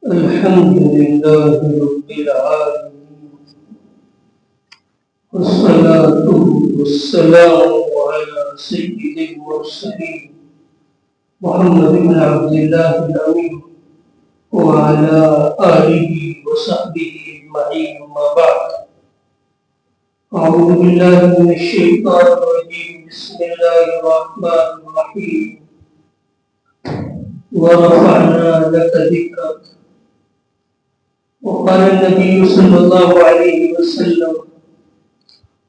الحمد لله رب العالمين، والصلاة والسلام على سيد المرسلين محمد بن عبد الله الأمين وعلى آله وصحبه أجمعين. أما بعد، أعوذ بالله من الشيطان الرجيم. بسم الله الرحمن الرحيم. ورفعنا لك ذكرك. وقال النبي صلى الله عليه وسلم: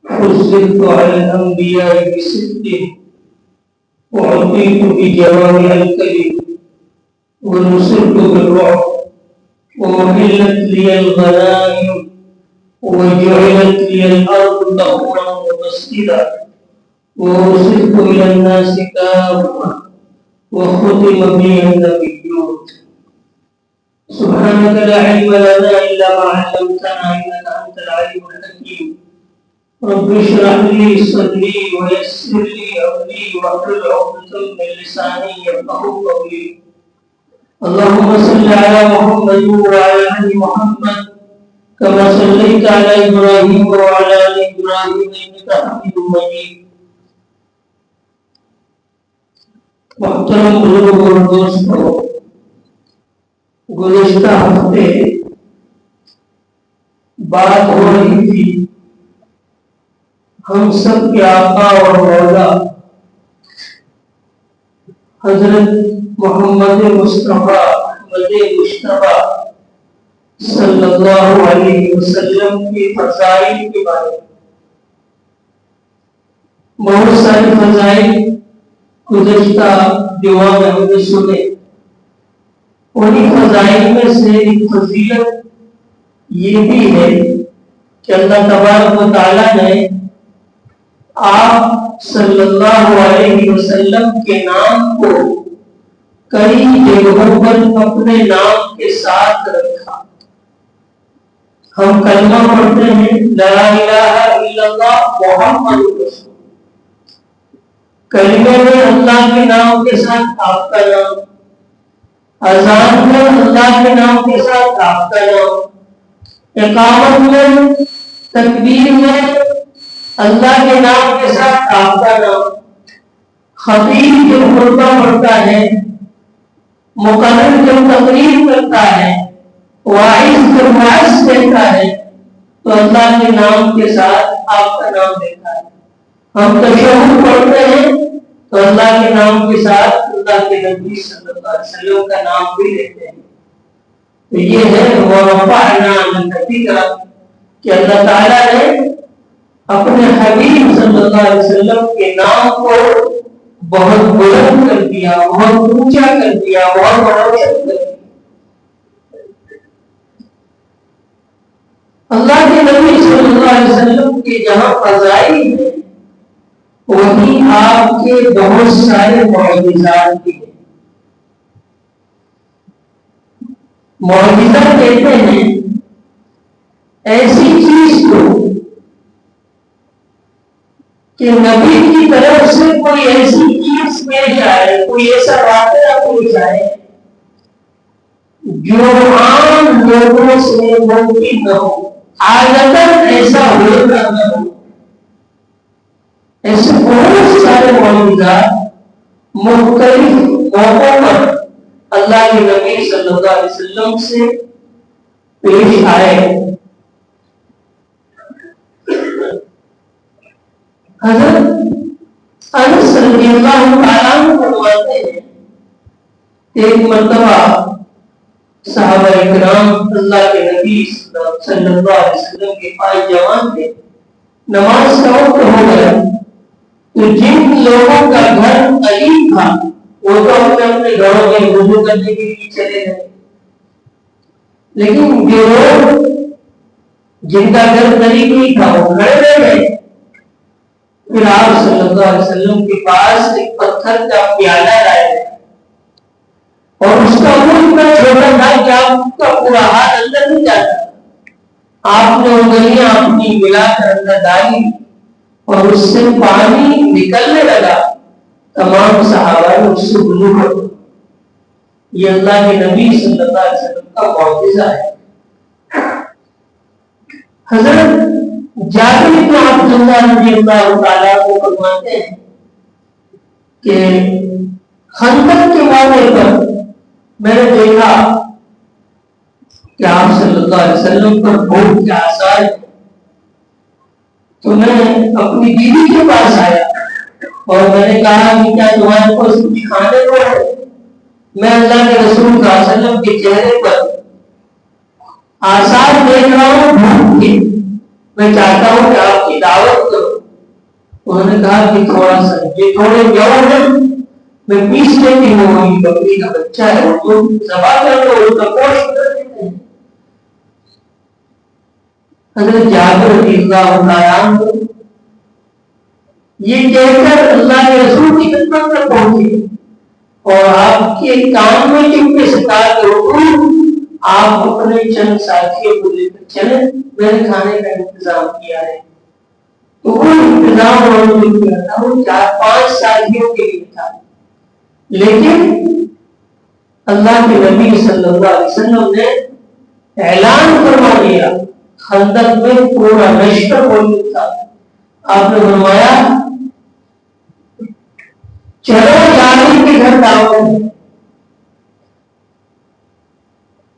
فضلت على الأنبياء بست، وأعطيت بجوامع الكلم، ونصرت بالرعب، وأحلت لي الغنائم، وجعلت لي الأرض طهورا ومسجدا، وأرسلت إلى الناس كافة، وختم بي النبيون. سبحانك لا علم لنا إلا ما علمتنا إنك أنت العليم الحكيم. رب اشرح لي صدري ويسر لي أمري واحلل عقدة من لساني يفقهوا قولي. اللهم صل على محمد وعلى آل محمد كما صليت على إبراهيم وعلى آل إبراهيم إنك حميد مجيد. محترم بزرگ اور دوستوں، گزشتہ ہفتے بات ہو رہی تھی ہم سب کے آقا اور مولا حضرت محمد مصطفیٰ صلی اللہ علیہ وسلم کی فضائل کے بارے میں. بہت سارے فضائل گزشتہ جمعہ میں ہم نے سنے. انہیں فضائل میں سے ایک فضیلت یہ بھی ہے کہ اللہ تبارک و تعالیٰ نے آپ صلی اللہ علیہ وسلم کے نام کو کئی جگہوں پر اپنے نام کے ساتھ رکھا. ہم کلمہ پڑھتے ہیں لا الہ الا اللہ محمد رسول. کلمے میں اللہ کے نام کے ساتھ آپ کا نام، اذان میں اللہ کے نام کے ساتھ آپ کا نام، اقامت میں تکبیر میں اللہ کے نام کے ساتھ آپ کا نام، خطیب جو خطبہ پڑھتا ہے، مقرر جو تقریر کرتا ہے، واعظ جو وعظ دیتا ہے، تو اللہ کے نام کے ساتھ آپ کا نام دیتا ہے. ہم تشہد پڑھتے ہیں تو اللہ کے نام کے ساتھ اللہ کے نبی صلی اللہ علیہ وسلم کا نام بھی لیتے ہیں. تو یہ ہے ورفعنا لک ذکرک کہ اللہ تعالیٰ نے اپنے حبیب صلی اللہ علیہ وسلم کے نام کو بہت بلند کر دیا، بہت اونچا کر دیا، بہت روشن کر دیا. اللہ کے نبی صلی اللہ علیہ وسلم کے جہاں فضائل ہیں وہیں آپ کے بہت سارے معجزات بھی ہیں. معجزہ کہتے ہیں ایسی چیز کو کہ نبی کی طرف سے کوئی ایسی چیز پیش آئے، کوئی ایسا واقعہ پیش آئے جو عام لوگوں سے ممکن نہ ہو، عادتاً ایسا ہوتا نہ ہو. ایسے بہت سارے معجزات مختلف موقعوں پر اللہ کے نبی صلی اللہ علیہ وسلم سے پیش آئے. حضرت انس رضی اللہ تعالیٰ عنہ فرماتے ہیں ایک مرتبہ صحابہ اکرام اللہ کے نبی صلی اللہ علیہ وسلم کے پاس جوان تھے. نماز کا وقت ہو گیا تو جن لوگوں کا گھر قریب تھا وہ تو اپنے اپنے گھروں میں وضو کرنے کے لیے چلے گئے، لیکن جو لوگ جن کا گھر قریب نہیں تھا وہ کھڑے رہ گئے. پھر آپ صلی اللہ علیہ وسلم کے پاس ایک پتھر کا پیالہ لائے اور اس کا منہ اتنا چھوٹا تھا کہ آپ کا پورا ہاتھ اندر نہیں جاتا. آپ نے انگلیاں اپنی ملا کر اندر ڈالی اور اس سے پانی نکلنے لگا. تمام صحابہ نے اس سے وضو کر یہ اللہ کے نبی صلی اللہ علیہ وسلم کا معجزہ ہے۔ حضرت جابر بن عبداللہ رضی اللہ تعالیٰ کو فرماتے ہیں کہ خندق کے موقع پر میں نے دیکھا کہ آپ صلی اللہ علیہ وسلم پر بھوک کے آثار ہیں، تو میں اپنی بیوی کے پاس آیا اور میں نے کہا کہ کیا تمہارے پاس کچھ کھانے کو ہے؟ میں اللہ کے رسول صلی اللہ علیہ وسلم کے چہرے پر آثار دیکھ رہا ہوں بھوک کے، میں چاہتا ہوں کہ آپ کی دعوت کرو۔ انہوں نے کہا کہ تھوڑا سا یہ تھوڑے جوڑ ہیں، میں پیس لیتی ہوں، یہ بکری کا بچہ ہے، وہ ذبح کر دو، اس کا گوشت کر دیتے ہیں۔ حضرت جابر رضی اللہ عنہ یہ کہہ کر اللہ کے رسول کی خدمت میں پہنچے اور آپ کے کام میں چپکے سے کہا کہ حضور آپ اپنے چند ساتھیوں کو لے کر چلیں، میں نے کھانے کا انتظام کیا ہے۔ تو وہ انتظام انہوں نے کیا تھا، وہ 4-5 ساتھیوں کے لیے تھا، لیکن اللہ کے نبی صلی اللہ علیہ وسلم نے اعلان فرما دیا، خندق میں پورا لشکر موجود تھا، آپ نے فرمایا چلو جابر کے گھر دعوت ہے،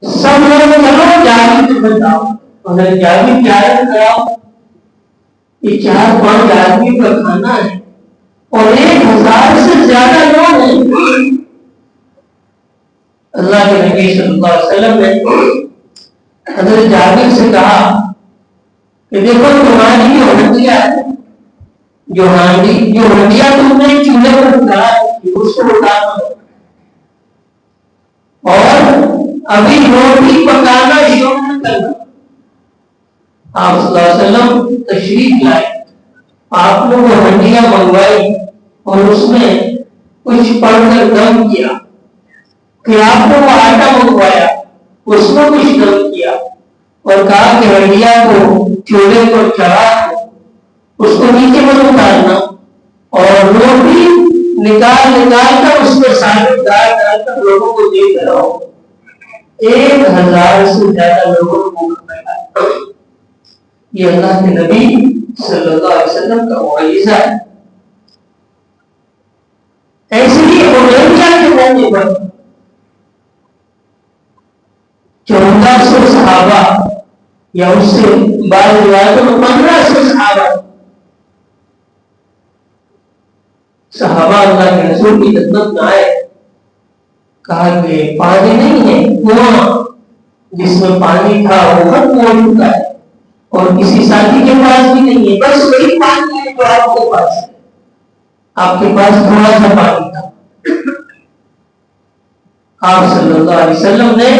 سب لوگ چلو جابر کے گھر دعوت۔ انہوں نے جابر کی عادت کراؤ، یہ 4-5 آدمی کا کھانا ہے اور 1000 سے زیادہ لوگ ہیں۔ اللہ کے نبی صلی اللہ علیہ وسلم نے حضرت جابر سے کہا کہ دیکھو تمہاری جو ہڈیاں ہے، جو ہڈیاں تم نے چولہے پر ڈالا اس کو اٹھانا اور ابھی روٹی پکانا شروع نہ کرنا۔ آپ صلی اللہ علیہ وسلم تشریف لائے، آپ نے وہ ہڈیاں منگوائی اور اس میں کچھ پڑھ کر دم کیا، پھر آپ نے وہ آٹا منگوایا، اس میں کچھ دم کیا اور کہا کہ ہڈیاں کو چولہے پر چڑھا اس کو نیچے مت اتارنا اور روٹی نکال کر اس میں سالن ڈال کر لوگوں کو دے کر آؤ۔ 1000 سے زیادہ لوگوں کو کھلایا۔ یہ اللہ کے نبی صلی اللہ علیہ وسلم کا معجزہ ہے۔ ایسے ہی حدیبیہ کے موقع پر 1400 صحابہ یا اس سے بعض روایتوں میں 1500 صحابہ اللہ کے رسول کی خدمت میں آئے، کہا کہ پانی نہیں ہے، کنواں جس میں پانی تھا وہ ختم ہو چکا ہے اور کسی ساتھی کے پاس بھی نہیں ہے، بس وہی پانی ہے جو آپ کے پاس ہے، آپ کے پاس تھوڑا سا پانی تھا۔ آپ صلی اللہ علیہ وسلم نے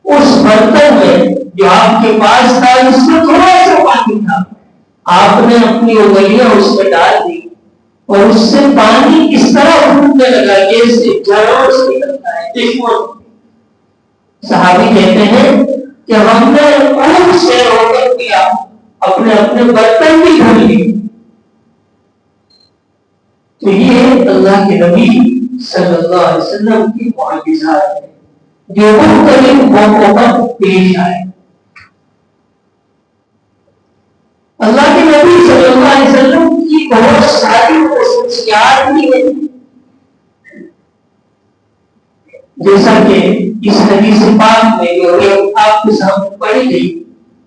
اس برتن میں جو آپ کے پاس تھا اس میں تھوڑا سا پانی تھا، آپ نے اپنی انگلیاں اس میں ڈال دی اور اس سے پانی اس طرح پھوٹنے لگا جیسے جھروں سے نکلتا ہے چشموں۔ صحابی کہتے ہیں کہ ہم نے خوب سے ہو کر کیا، اپنے اپنے برتن بھی دھل لیے۔ تو یہ اللہ کے نبی صلی اللہ علیہ وسلم کی معجزات ہے جو مختلف موقعوں پر پیش آئے۔ اللہ کے نبی صلی اللہ علیہ وسلم کی بہت ساری خصوصیات بھی ہیں، جیسا کہ اس حدیث پاک میں جو آپ کے سامنے پڑھی گئی،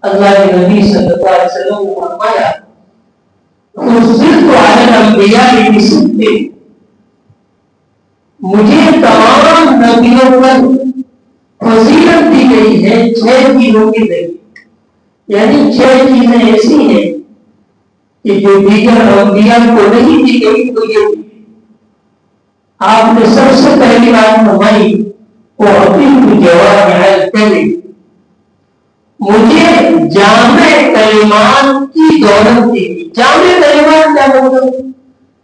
اللہ کے نبی صلی اللہ علیہ وسلم نے فرمایا فضلت علی الانبیاء بستہ، مجھے تمام نبیوں پر فضیلت دی گئی ہے 6 چیزوں کے ذریعے، یعنی 6 چیزیں ایسی ہیں کہ جو دیگر انبیاء کو نہیں دی گئی تو یہ آپ نے سب سے پہلی بات فرمائی وہ اپنی جواب الکلم، مجھے جامع کلمات کی دولت دی گئی۔ جامع کلمات کیا مطلب؟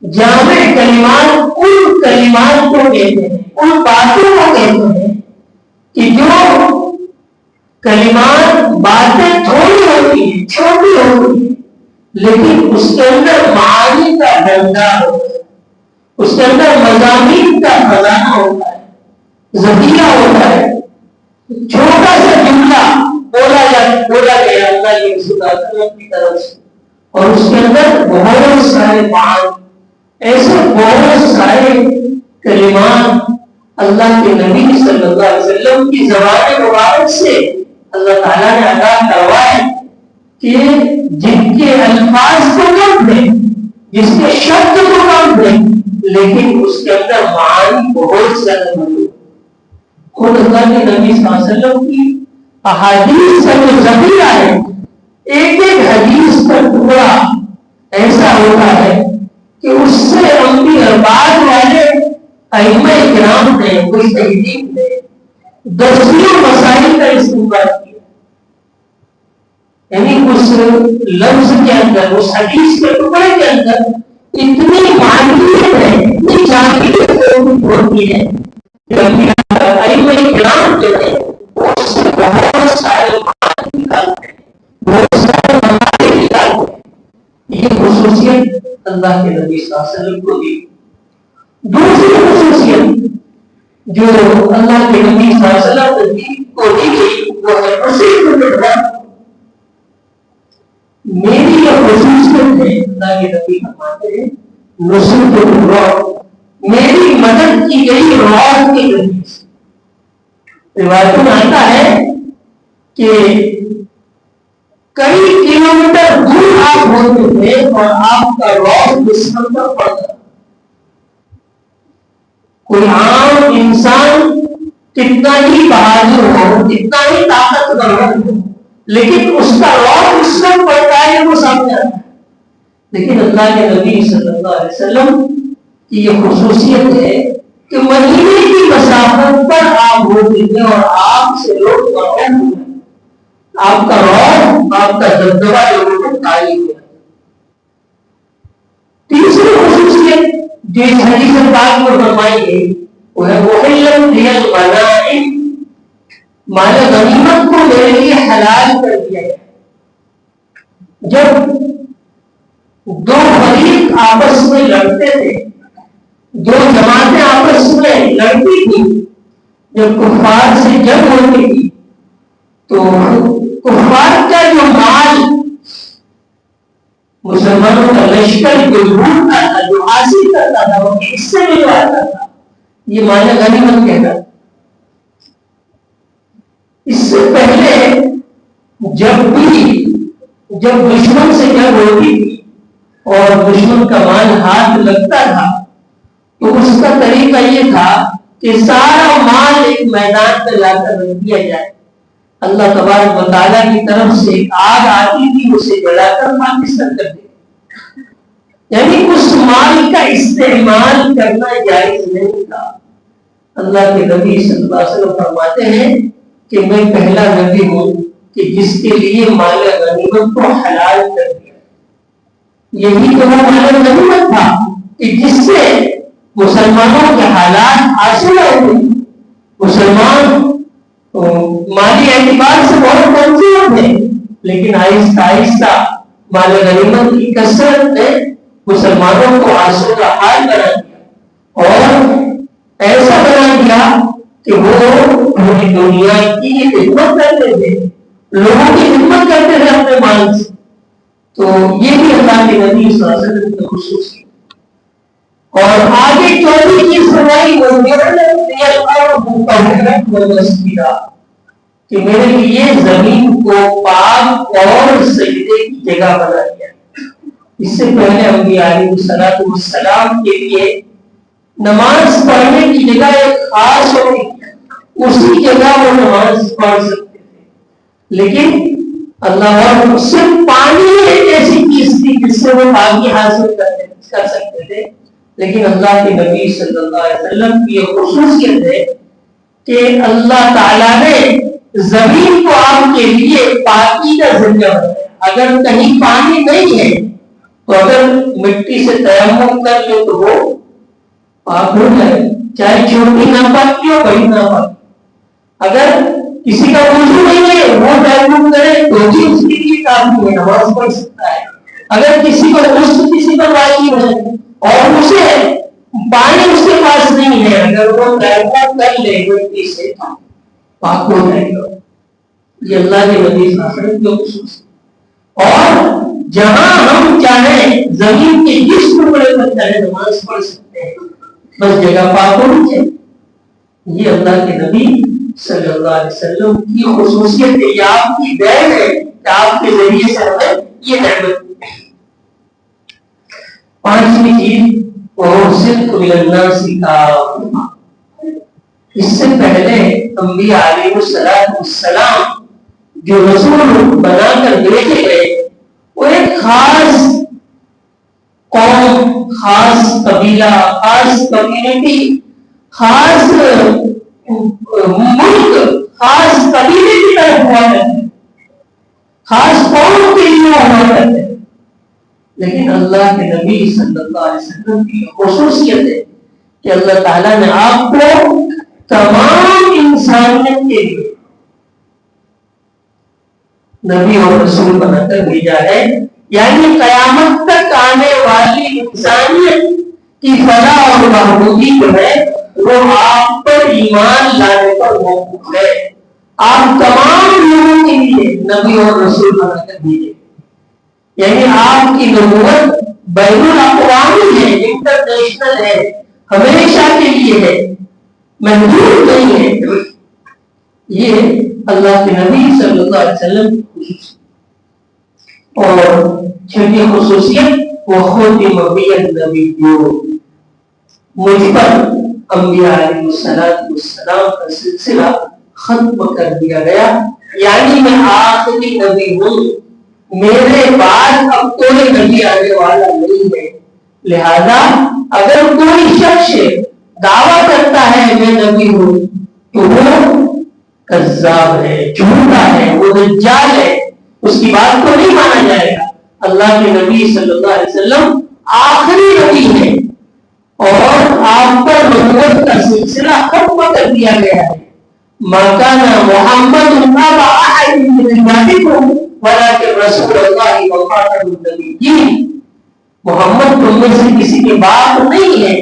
جامع کلمات ان کلمات کو کہتے ہیں، ان باتوں کو کہتے ہیں کہ جو کلمات باتیں تھوڑی ہوتی ہیں، چھوٹی ہوتی ہیں، لیکن اس کے اندر معانی کا بھنڈار ہوتا ہے، اس کے اندر مضامین کا خزانہ ہوتا ہے۔ ذخیرہ ہوتا ہے. چھوٹا سا جملہ بولا گیا اللہ کے رسول کی طرف سے اور اس کے اندر بہت سارے بات ایسے بہت سارے کلمات اللہ کے نبی صلی اللہ علیہ وسلم کی زبان مبارک سے اللہ تعالیٰ نے عطا کروائے کہ جن کے الفاظ کو کم تھے, جس کے شبد کو کم تھے, لیکن اس کے اندر معانی بہت زیادہ موجود. خود اللہ کے نبی صلی اللہ علیہ وسلم کی احادیث کا جو ذخیرہ ہے, ایک ایک حدیث کا ٹکڑا ایسا ہوتا ہے کہ اس سے انبیاء بعد والے ائمہ کرام نے کوئی تحقیق نے دسیوں مسائل کا استعمال کیا. یعنی اس لفظ کے اندر, اس حدیث کے ٹکڑے کے اندر اتنی معانیت ہے, اتنی جانکاری ہوتی ہے کہ ائمہ کرام جو ہے اس سے بہت سارے معانی نکالتے ہیں, بہت سارے معانی نکالتے ہیں. یہ خصوصیت اللہ کے نبی صلی اللہ علیہ وسلم کو دی. دوسری خصوصیت جو اللہ کے نبی صلی اللہ علیہ وسلم کو دی گئی وہ ہے نصیحت. میری یہ خصوصیت ہے, اللہ کے نبی فرماتے ہیں نصیحت, میری مدد کی گئی روح کے ذریعے سے. روایتوں میں آتا ہے کہ کئی کلومیٹر دور آپ ہوتے تھے اور آپ کا روح دشمن پر پڑتا. کوئی عام انسان کتنا ہی بہادر ہو, کتنا ہی طاقتور ہو, لیکن اس کا روح دشمن پڑتا ہے وہ سامنے آتا ہے. لیکن اللہ کے نبی صلی اللہ علیہ وسلم کی یہ خصوصیت ہے کہ مدینے کی مسافت پر آپ ہوتے تھے اور آپ سے لوگ مرحوم ہوئے, آپ کا روح, آپ کا دبدبا لوگوں کو تاری ہوا. تیسری خصوصیت جو اس حدیث پاک میں فرمائی گئی وہ ہے وَأُحِلَّتْ لِيَ الْغَنَائِمُ, مال غنیمت کو میرے لیے حلال کر دیا گیا. جب دو فریق آپس میں لڑتے تھے, دو جماعتیں آپس میں لڑتی تھی, جب کفار سے جنگ ہوتی تھی تو کفار کا جو مال مسلمانوں کا لشکر جو لوٹتا تھا, جو حاصل کرتا تھا, وہ اس سے ملواتا تھا, یہ مال غنیمت کہتا. اس سے پہلے جب دشمن سے جنگ ہوتی تھی اور دشمن کا مال ہاتھ لگتا تھا تو اس کا طریقہ یہ تھا کہ سارا مال ایک میدان پہ لا کر رکھ دیا جائے. اللہ تبارک و تعالیٰ کی طرف سے ایک آگ آتی تھی, اسے جلا کر پاکستان کر دیا. یعنی اس مال کا استعمال کرنا جائز نہیں تھا. اللہ کے نبی صلی اللہ علیہ وسلم فرماتے ہیں کہ میں پہلا نبی ہوں کہ جس کے لیے مال غنیمت کو حلال کر دیا. یہی تو وہ مال غنیمت تھا کہ جس سے مسلمانوں کے حالات حاصل ہوئے. مسلمان مالی اعتبار سے بہت کمزور تھے, لیکن آہستہ آہستہ مال غنیمت کی کثرت نے مسلمانوں کو حاصل کا حال بنا دیا اور ایسا بنا دیا کہ وہ پوری دنیا کی خدمت کرتے تھے, لوگوں کی خدمت کرتے تھے اپنے مال سے. تو یہ بھی اللہ کے نبی صلی اللہ علیہ وسلم کی خصوصیت. اور آگے چوتھی چیز فرمائی کہ میرے لیے زمین کو پاک اور سجدے کی جگہ بنا دیا. اس سے پہلے انبیاء علیہ السلام کے لیے نماز پڑھنے کی جگہ ایک خاص ہوتی, اسی جگہ وہ نماز پڑھ سکتے تھے. لیکن اللہ صرف پانی ایک ایسی چیز تھی جس سے وہ پاکی حاصل کر سکتے تھے. لیکن اللہ کے نبی صلی اللہ علیہ وسلم کی یہ خصوصیت ہے کہ اللہ تعالیٰ نے زمین کو آپ کے لیے پاکی کا ذریعہ بنایا. اگر کہیں پانی نہیں ہے تو اگر مٹی سے تیمم کر لے تو وہ پاک ہو جائے, چاہے چھوٹی ناپاکی ہو بڑی ناپاکی. اگر کسی کا وضو نہیں ہے وہ تیمم کرے تو بھی اس کے لیے کافی ہے, نماز پڑھ سکتا ہے. اگر کسی کو غسل کسی پر واجب ہے اور اسے پانی اس کے پاس نہیں ہے، اگر وہ تیمم کر لے مٹی سے پاک ہو جائے گا. یہ اللہ کے نبی صلی اللہ علیہ وسلم کی خصوصیت. اور جہاں ہم چاہیں زمین کے جس ٹکڑے پر چاہے نماز پڑھ سکتے ہیں، بس جگہ پاک ہونی چاہیے. یہ اللہ کے نبی صلی اللہ علیہ وسلم کی خصوصیت ہے. یہ آپ کی دین ہے کہ آپ کے ذریعے سے ہمیں یہ نعمت. پانچویں چیز اور صدق للناس کا. اس سے پہلے انبیاء علیہ السلام جو رسول بنا کر بھیجے گئے وہ ایک خاص قوم، خاص قبیلہ، خاص کمیونٹی، خاص ملک، خاص قبیلے کی طرف ہوا کرتے، خاص قوم کے لیے ہوا کرتے. لیکن اللہ کے نبی صلی اللہ علیہ وسلم کی خصوصیت ہے کہ اللہ تعالیٰ نے آپ کو تمام انسانیت کے لیے نبی اور رسول بنا کر بھیجا ہے. یعنی قیامت تک آنے والی انسانیت کی فلاح اور بہبودی جو ہے وہ آپ پر ایمان لانے پر موقوف ہے. آپ تمام لوگوں کے لیے نبی اور رسول بنا کر بھیجے. یعنی آپ کی نبوت بین الاقوامی ہے، انٹرنیشنل ہے، ہمیشہ کے لیے ہے، محدود نہیں ہے. یہ اللہ کے نبی صلی اللہ علیہ وسلم کی خصوصیت. اور چھٹی خصوصیت وہ خود نبی جو مجھ پر انبیاء علیہ السلام کا سلسلہ ختم کر دیا گیا. یعنی میں آخری نبی ہوں، میرے بعد اب کوئی نبی آنے والا نہیں ہے. لہذا اگر کوئی شخص دعویٰ کرتا ہے میں نبی ہوں تو وہ کذاب ہے، جھوٹا ہے، وہ دجال ہے، اس کی بات کو نہیں مانا جائے گا. اللہ کے نبی صلی اللہ علیہ وسلم آخری نبی ہے اور آپ پر نبوت کا سلسلہ ختم کر دیا گیا ہے. ما کان محمد ابا احد من رجالکم ولکن رسول اللہ وخاتم النبیین. محمد تم میں سے کسی کے باپ نہیں ہے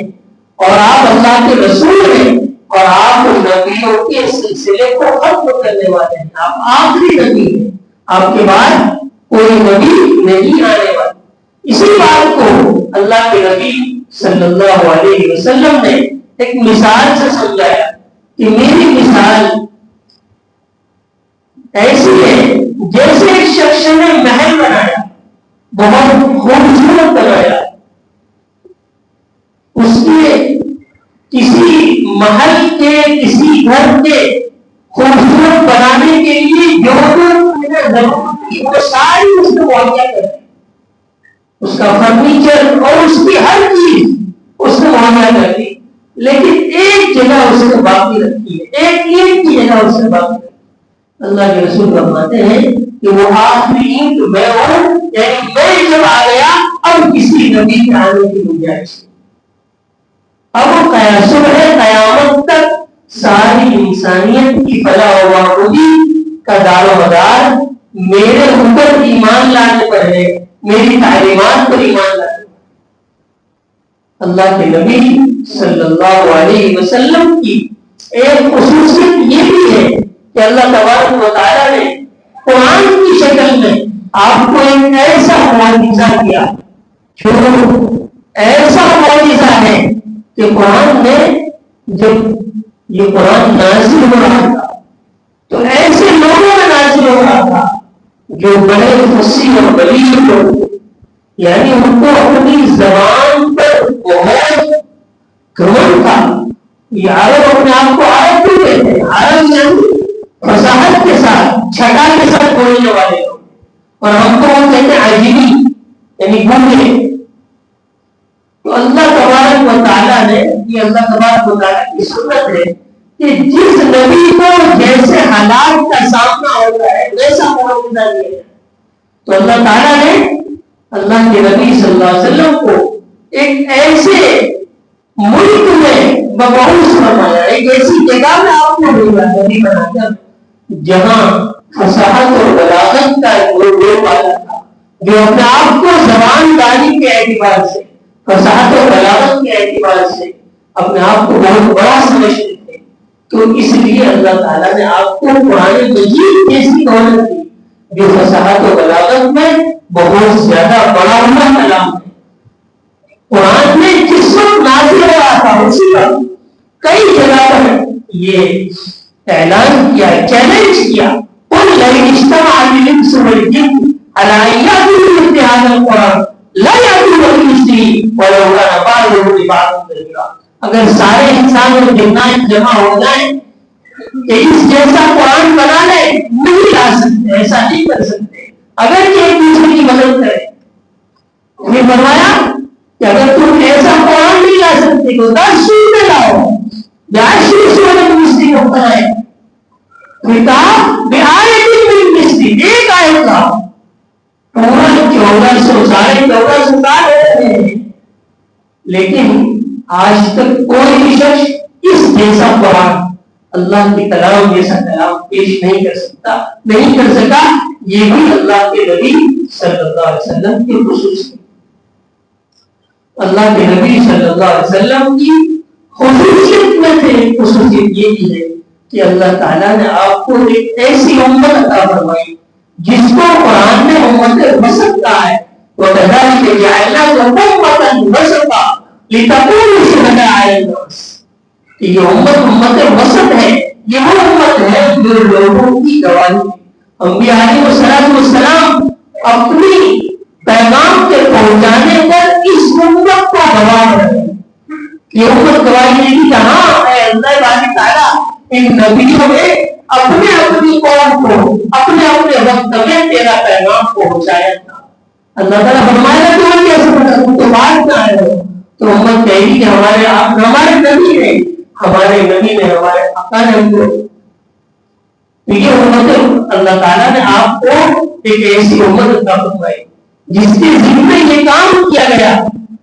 اور آپ اللہ کے رسول ہیں اور آپ نبیوں کے سلسلے کو ختم کرنے والے ہیں. آپ آخری نبی ہیں، آپ کے بعد کوئی نبی نہیں آنے والا. اسی بات کو اللہ کے نبی صلی اللہ علیہ وسلم نے ایک مثال سے سمجھایا کہ میری مثال ایسی ہے جیسے ایک شخص نے محل بنایا، بہت خوبصورت بنایا. اس کے کسی محل کے، کسی گھر کے خوبصورت بنانے کے لیے جو ضرورت تھی وہ ساری اس کو مہیا کر دی. اس کا فرنیچر اور اس کی ہر چیز اس نے مہیا کر دی. لیکن ایک جگہ اس نے باقی رکھی ہے، ایک کی جگہ اس نے باقی رکھی. اللہ کے رسول فرماتے ہیں کہ وہ آخری اینٹ میں ہوں، یعنی میں جب آ گیا اب کسی نبی کے آنے کی گنجائش. اب قیامت تک ساری انسانیت کی فلاح و بہبودی کا دار و مدار میرے اوپر ایمان لانے پر ہے، میری تعلیمات پر ایمان لانے پر. اللہ کے نبی صلی اللہ علیہ وسلم کی ایک خصوصیت یہ بھی ہے کہ اللہ تبارک و تعالیٰ نے قرآن کی شکل میں آپ کو ایک ایسا معجزہ دیا جو ایسا معجزہ ہے کہ قرآن میں جب یہ قرآن نازل ہو رہا تھا تو ایسے لوگوں میں نازل ہو رہا تھا جو بڑے فصیح اور بلیغ لوگ، یعنی ان کو اپنی زبان پر بہت گھمنڈ تھا. یہ عرب اپنے آپ کو عرب بھی کہتے ہیں، عرب یعنی فصاحت کے ساتھ، چھٹا کے ساتھ بولنے والے لوگ. اور ہم کو وہ کہتے ہیں عجیبی، یعنی گونگے. تو اللہ تبارک و تعالیٰ نے، یہ اللہ تبارک و تعالیٰ کی سنت ہے کہ جس نبی کو جیسے حالات کا سامنا ہوتا ہے ویسا معجزہ دیا جائے. تو اللہ تعالیٰ نے اللہ کے نبی صلی اللہ علیہ وسلم کو ایک ایسے ملک میں مبعوث فرمایا، ایک ایسی جگہ میں آپ کو بھیجا نبی بنا کر جہاں فصاحت اور بلاغت کا جو والا تھا، جو اپنے آپ کو زبان داری کے اعتبار سے فصاحت و بلاغت کے اعتبار سے اپنے آپ کو بہت بڑا سمجھتے تھے، تو اس لیے اللہ تعالیٰ نے آپ کو قرآن مجید ایسی دولت دی جو فصاحت و بلاغت میں بہت زیادہ بڑا ہوا کلام ہے۔ قرآن میں جس وقت نازل ہوا تھا اسی وقت کئی جگہ پر یہ اعلان کیا، چیلنج کیا، قل لئن اجتمع الانس والجن على ان يأتوا بمثل هذا القرآن لا يأتون بمثله ولو كان بعضهم لبعض ظهيرا۔ اگر سارے انسان اور جنات جمع ہو جائیں کہ اس جیسا قرآن بنا لے، نہیں لا سکتے، ایسا نہیں کر سکتے اگر یہ ایک دوسرے کی مدد کرے۔ یہ فرمایا کہ اگر تم ایسا قرآن نہیں لا سکتے تو 10 سورتیں لاؤ، 10 سورتیں مسلم ہوتا ہے کتاب بآیت من مثلی، ایک آیت لاؤ۔ پورا 1400 سال ہوتے ہیں، لیکن آج تک کوئی بھی شخص اس جیسا قرآن، اللہ کی کلام جیسا کلام پیش نہیں کر سکتا، نہیں کر سکا۔ یہ بھی اللہ کے نبی صلی اللہ علیہ وسلم کی خصوصیت، اللہ کے نبی صلی اللہ علیہ وسلم کی خصوصیت میں سے خصوصیت یہ بھی ہے کہ اللہ تعالیٰ نے آپ کو ایک ایسی امت عطا فرمائی جس کو قرآن میں امت وسط کہا ہے، وَكَذَلِكَ جَعَلْنَاكُمْ أُمَّةً وَسَطًا لِتَكُونُوا شُهَدَاءَ عَلَى النَّاسِ۔ کہ یہ امت وسط ہے، یہ وہ امت ہے جو لوگوں کی گواہی۔ انبیاء علیہ السلام اپنی پیغام کے پہنچانے پر اس امت کو گواہ رہے۔ یہ امت گواہی دے گی کہ ہاں اے اللہ باری تعالیٰ ان نبیوں نے اپنے اپنی قوم کو اپنے اپنے وقت میں تیرا پیغام پہنچایا تھا۔ اللہ تعالیٰ فرمایا کہ وہ کیسے پتا تم تو بعد میں آئے ہو، تو امت کہے گی کہ ہمارے نبی نے ہمارے آقا نے ہم کو۔ یہ امت اللہ تعالیٰ نے آپ کو ایک ایسی امت عطا فرمائی جس کے ذمہ یہ کام کیا گیا،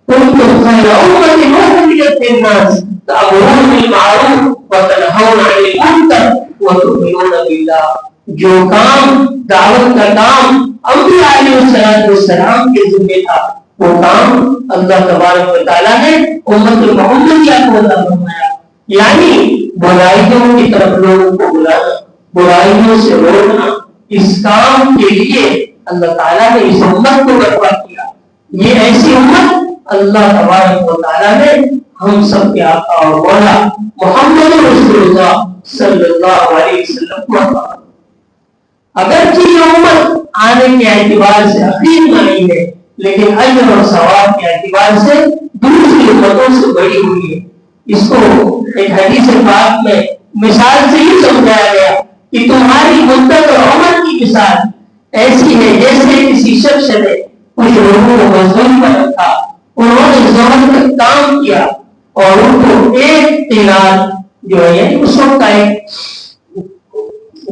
کنتم خیر امة اخرجت للناس تأمرون بالمعروف وتنہون عن المنکر وتؤمنون باللہ۔ جو کام، دعوت کا کام انبیاء علیہ السلام کے ذمہ تھا، وہ کام اللہ تبارک و تعالیٰ نے امت محمدیہ کو عطا فرمایا، یعنی برائیوں کی طرف لوگوں کو بلانا، برائیوں سے روکنا۔ اس کام کے لیے اللہ تعالیٰ نے اس امت کو برپا کیا۔ یہ ایسی امت اللہ تبارک و تعالیٰ نے ہم سب کے آقا اور مولا محمد رسول اللہ صلی اللہ علیہ وسلم کو عطا۔ اگرچہ یہ امت آنے کے اعتبار سے اخیر میں آئی ہے، لیکن اجر اور ثواب کے اعتبار سے دوسری امتوں سے بڑی ہوئی ہے۔ اس کو ایک حدیث پاک میں مثال سے ہی سمجھایا گیا کہ تمہاری مدت اور عمر کی مثال ایسی ہے جیسے کسی شخص نے کچھ لوگوں کو مزدوری پر رکھا، انہوں نے زمن تک کام کیا اور ان کو ایک دینار جو ہے یعنی اس وقت کا ایک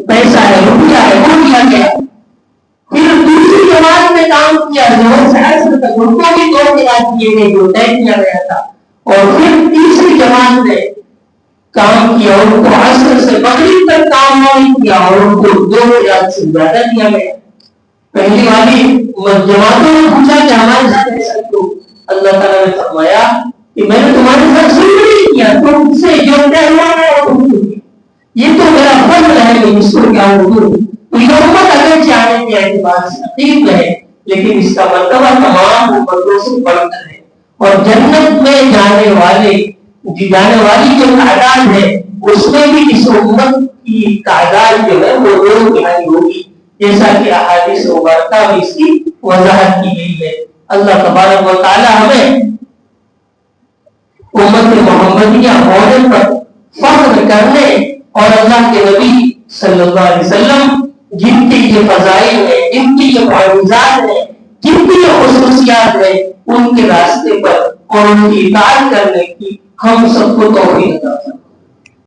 پیسہ ہے، روپیہ ہے، وہ دیا گیا۔ پھر دوسری جماعت میں کام کیا، زمن سے عصر تک ان کو بھی 2 دینار دیے گئے جو طے کیا گیا تھا، اور پھر تیسری جماعت نے کام کیا، ان کو عصر سے مغرب تک کام نہیں کیا اور ان کو 2 دینار سے زیادہ دیا گیا۔ پہلی والی جماعتوں نے پوچھا کہ ہمارے ساتھ ایسا کیوں؟ اللہ تعالیٰ نے فرمایا کہ میں نے تمہارے ساتھ ظلم نہیں کیا، تم سے جو طے ہوا ہے وہ تم نے کیا، یہ تو میرا فضل ہے کہ اس کو کیا ہوں۔ تو یہ امت اگرچہ آنے کے اعتبار سے عقیب ہے، لیکن اس کا مرتبہ تمام امتوں سے بڑھ کر ہے، اور جنت میں جانے والی جو تعداد ہے اس میں بھی اس امت کی تعداد جو ہے وہ 2 تہائی ہوگی، جیسا کہ احادیث مبارکہ میں اس کی وضاحت کی گئی ہے۔ اللہ تبارک و تعالی ہمیں امت محمدیہ ہونے پر فخر کرنے اور اللہ کے نبی صلی اللہ علیہ وسلم جن کی یہ فضائل ہیں، جن کی یہ معجزات ہیں، جن کی یہ خصوصیات ہیں، ان کے راستے پر اور ان کی اطاعت کرنے کی ہم سب کو توفیق عطا فرمائے۔